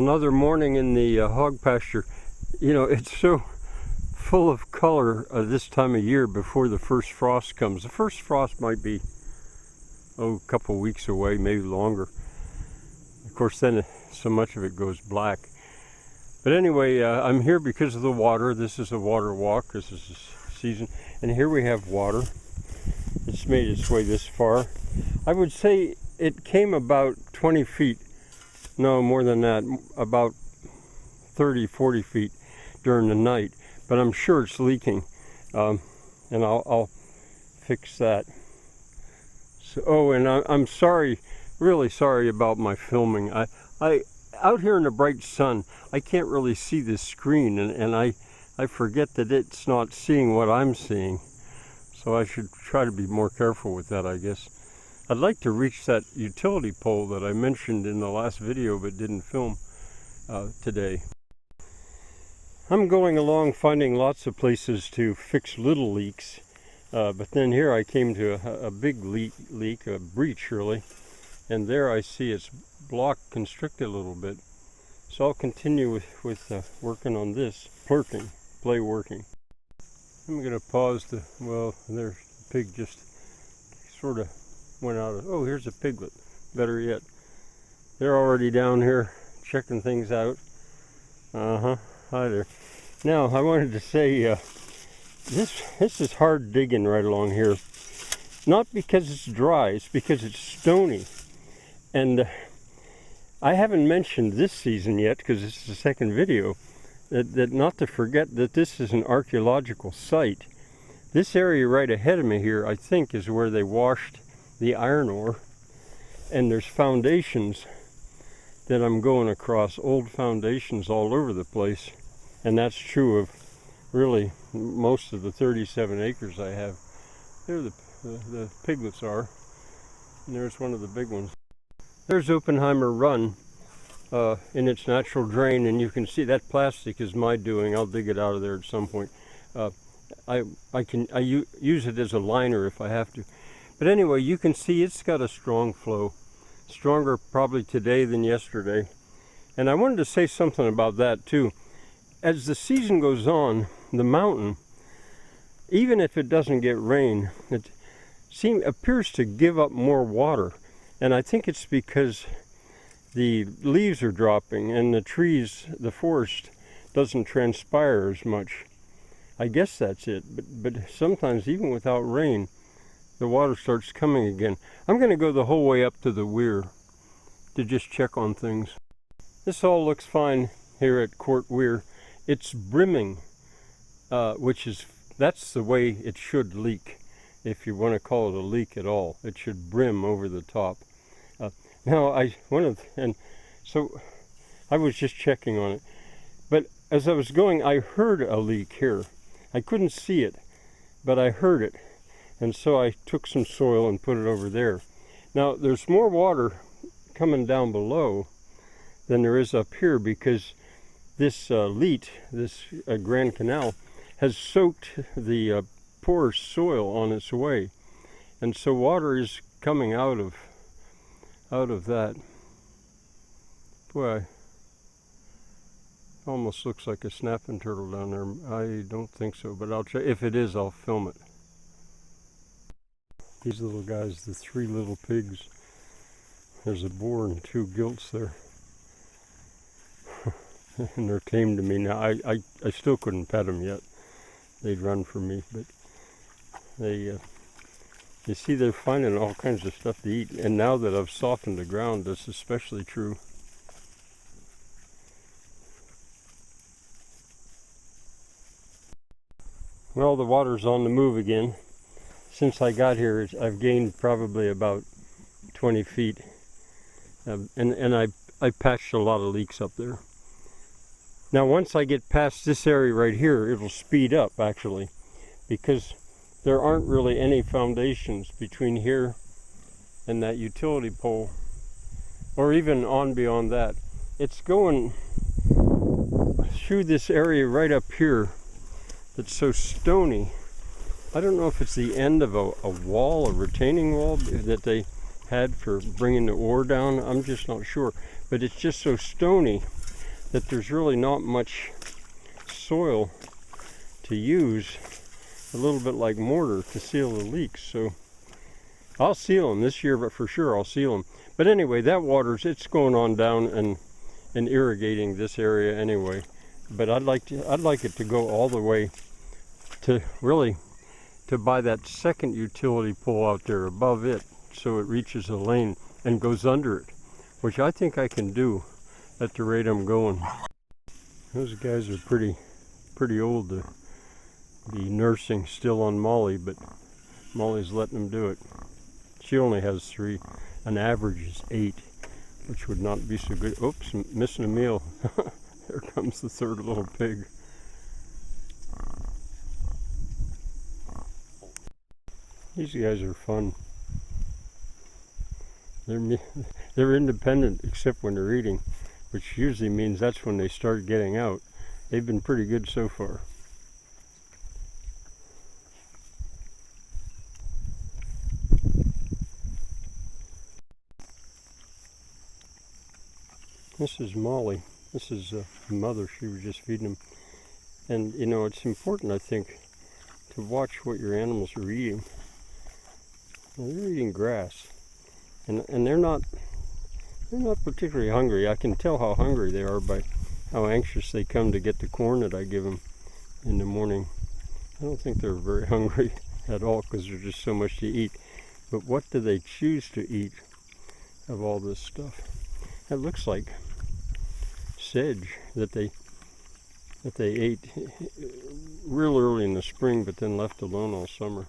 Another morning in the hog pasture. You know, it's so full of color this time of year before the first frost comes. The first frost might be, a couple weeks away, maybe longer. Of course, then so much of it goes black. But anyway, I'm here because of the water. This is a water walk. This is the season. And here we have water. It's made its way this far. I would say it came about 20 feet. No, more than that. About 30, 40 feet during the night. But I'm sure it's leaking. And I'll fix that. So, oh, and I'm sorry, really sorry about my filming. I out here in the bright sun, I can't really see this screen, and I forget that it's not seeing what I'm seeing. So I should try to be more careful with that, I guess. I'd like to reach that utility pole that I mentioned in the last video but didn't film today. I'm going along finding lots of places to fix little leaks, but then here I came to a big leak, a breach really, and there I see it's blocked, constricted a little bit. So I'll continue with working on this, play working. I'm going to pause well, there's the pig just sort of went out of, oh, here's a piglet, better yet. They're already down here checking things out. Hi there. Now, I wanted to say, this is hard digging right along here. Not because it's dry, it's because it's stony. And I haven't mentioned this season yet, because this is the second video, that not to forget that this is an archaeological site. This area right ahead of me here, I think, is where they washed the iron ore. And there's foundations that I'm going across, old foundations all over the place. And that's true of really most of the 37 acres I have. There the piglets are. And there's one of the big ones. There's Oppenheimer Run in its natural drain, and you can see that plastic is my doing. I'll dig it out of there at some point. I use it as a liner if I have to. But anyway, you can see it's got a strong flow. Stronger probably today than yesterday. And I wanted to say something about that too. As the season goes on, the mountain, even if it doesn't get rain, it appears to give up more water. And I think it's because the leaves are dropping and the trees, the forest, doesn't transpire as much. I guess that's it. But sometimes, even without rain, the water starts coming again. I'm going to go the whole way up to the weir to just check on things. This all looks fine here at Court Weir. It's brimming, that's the way it should leak. If you want to call it a leak at all, it should brim over the top. So I was just checking on it. But as I was going, I heard a leak here. I couldn't see it, but I heard it. And so I took some soil and put it over there. Now, there's more water coming down below than there is up here, because this leat, this Grand Canal, has soaked the porous soil on its way. And so water is coming out of that. Boy, it almost looks like a snapping turtle down there. I don't think so, but I'll check. If it is, I'll film it. These little guys, the 3 little pigs. There's a boar and 2 gilts there. And they're tame to me now. I still couldn't pet them yet. They'd run from me, but they, you see, they're finding all kinds of stuff to eat. And now that I've softened the ground, that's especially true. Well, the water's on the move again. Since I got here, I've gained probably about 20 feet. And I patched a lot of leaks up there. Now, once I get past this area right here, it'll speed up actually, because there aren't really any foundations between here and that utility pole, or even on beyond that. It's going through this area right up here that's so stony. I don't know if it's the end of a wall, a retaining wall that they had for bringing the ore down. I'm just not sure. But it's just so stony that there's really not much soil to use, a little bit like mortar to seal the leaks. So I'll seal them this year, but for sure I'll seal them. But anyway, that water's, it's going on down and irrigating this area anyway. But I'd like it to go all the way to really to buy that second utility pole out there above it, so it reaches the lane and goes under it, which I think I can do at the rate I'm going. Those guys are pretty old to be nursing still on Molly, but Molly's letting them do it. She only has 3. An average is 8, which would not be so good. Oops, missing a meal. There comes the third little pig. These guys are fun. They're independent except when they're eating, which usually means that's when they start getting out. They've been pretty good so far. This is Molly. This is the mother. She was just feeding them. And you know, it's important, I think, to watch what your animals are eating. Now, they're eating grass, and they're not particularly hungry. I can tell how hungry they are by how anxious they come to get the corn that I give them in the morning. I don't think they're very hungry at all because there's just so much to eat. But what do they choose to eat of all this stuff? It looks like sedge that they ate real early in the spring, but then left alone all summer.